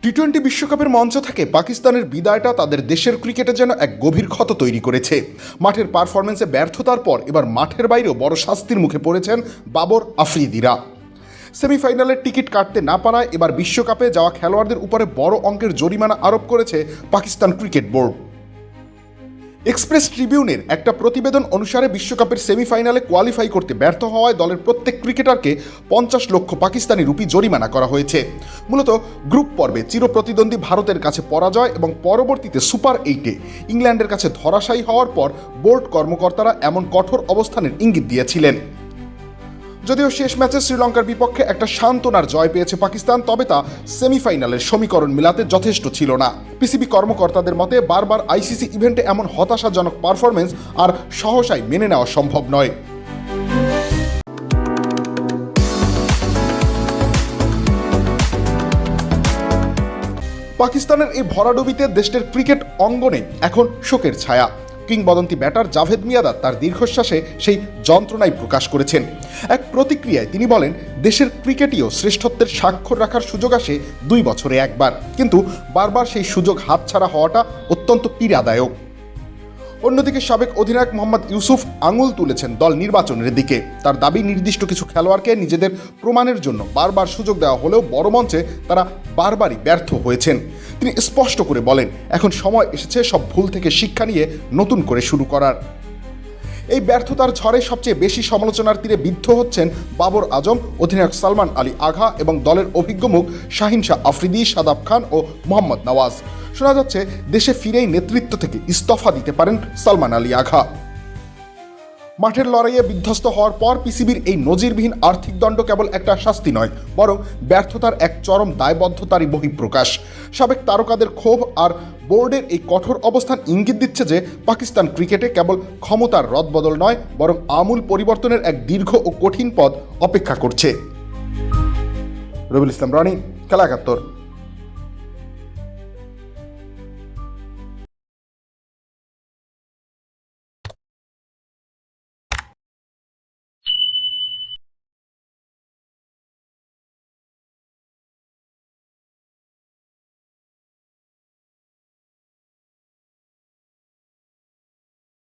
টি-20 বিশ্বকাপের মঞ্চ থেকে পাকিস্তানের বিদায়টা তাদের দেশের ক্রিকেটে যেন এক গভীর ক্ষত তৈরি করেছে। মাঠের পারফরমেন্সে ব্যর্থতার পর এবার মাঠের বাইরেও বড় শাস্তির মুখে পড়েছেন বাবর আফ্রিদিরা। সেমিফাইনালের টিকিট কাটতে না পারায় এবার বিশ্বকাপে যাওয়া খেলোয়াড়দের উপরে বড় অঙ্কের জরিমানা আরোপ করেছে পাকিস্তান ক্রিকেট বোর্ড। এক্সপ্রেস ট্রিবিউনের একটা প্রতিবেদন অনুসারে বিশ্বকাপের সেমিফাইনালে কোয়ালিফাই করতে ব্যর্থ হওয়ায় দলের প্রত্যেক ক্রিকেটারকে 50 লক্ষ পাকিস্তানি রুপি জরিমানা করা হয়েছে। মূলত গ্রুপ পর্বে চিরপ্রতিদ্বন্দ্বী ভারতের কাছে পরাজয় এবং পরবর্তীতে সুপার 8-এ ইংল্যান্ডের কাছে ধরাশায়ী হওয়ার পর বোর্ড কর্মকর্তারা এমন কঠোর অবস্থানের ইঙ্গিত দিয়েছিলেন। যদিও শেষ ম্যাচে শ্রীলঙ্কার বিপক্ষে একটা সান্ত্বনার জয় পেয়েছে পাকিস্তান, তবে তা সেমিফাইনালের সমীকরণ মেলাতে যথেষ্ট ছিল না। পিসিবি কর্মকর্তাদের মতে বারবার আইসিসি ইভেন্টে এমন হতাশাজনক পারফরমেন্স আর সহসায় মেনে নেওয়া সম্ভব নয়। পাকিস্তানের এই ভরাডুবিতে দেশটির ক্রিকেট অঙ্গনে এখন শোকের ছায়া। কিংবদন্তি ব্যাটার জাভেদ মিয়াঁদাদ তার দীর্ঘশ্বাসে সেই যন্ত্রণাই প্রকাশ করেছেন। এক প্রতিক্রিয়ায় তিনি বলেন, দেশের ক্রিকেটেও শ্রেষ্ঠত্বের স্বাক্ষর রাখার সুযোগ আসে 2 বছরে একবার, কিন্তু বারবার সেই সুযোগ হাতছাড়া হওয়াটা অত্যন্ত পীড়াদায়ক। অন্যদিকে সাবেক অধিনায়ক মোহাম্মদ ইউসুফ আঙুল তুলেছেন দল নির্বাচনের দিকে। তার দাবি, নির্দিষ্ট কিছু খেলোয়াড়কে নিজেদের প্রমাণের জন্য বারবার সুযোগ দেওয়া হলেও বড় মঞ্চে তারা বারবারই ব্যর্থ হয়েছেন। তিনি স্পষ্ট করে বলেন, এখন সময় এসেছে সব ভুল থেকে শিক্ষা নিয়ে নতুন করে শুরু করার। এই ব্যর্থতার ঝড়ে সবচেয়ে বেশি সমালোচনার তীরে বিদ্ধ হচ্ছেন বাবর আজম, অধিনায়ক সালমান আলী আগা এবং দলের অভিজ্ঞ মুখ শাহিন শাহ আফ্রিদি, শাদাব খান ও মোহাম্মদ নওয়াজ। শোনা যাচ্ছে দেশে ফিরেই নেতৃত্ব থেকে ইস্তফা দিতে পারেন সালমান আলী আগা। মাঠের লড়াইয়ে বিধ্বস্ত হওয়ার পর পিসিবির এই নজিরবিহীন আর্থিক দণ্ড কেবল একটা শাস্তি নয়, বরং ব্যর্থতার এক চরম দায়বদ্ধতারই বহিঃপ্রকাশ। সাবেক তারকাদের ক্ষোভ আর বোর্ডের এই কঠোর অবস্থান ইঙ্গিত দিচ্ছে যে পাকিস্তান ক্রিকেটে কেবল ক্ষমতার রদবদল নয়, বরং আমূল পরিবর্তনের এক দীর্ঘ ও কঠিন পথ অপেক্ষা করছে। রবিউল ইসলাম রনি, খেলা ৭১।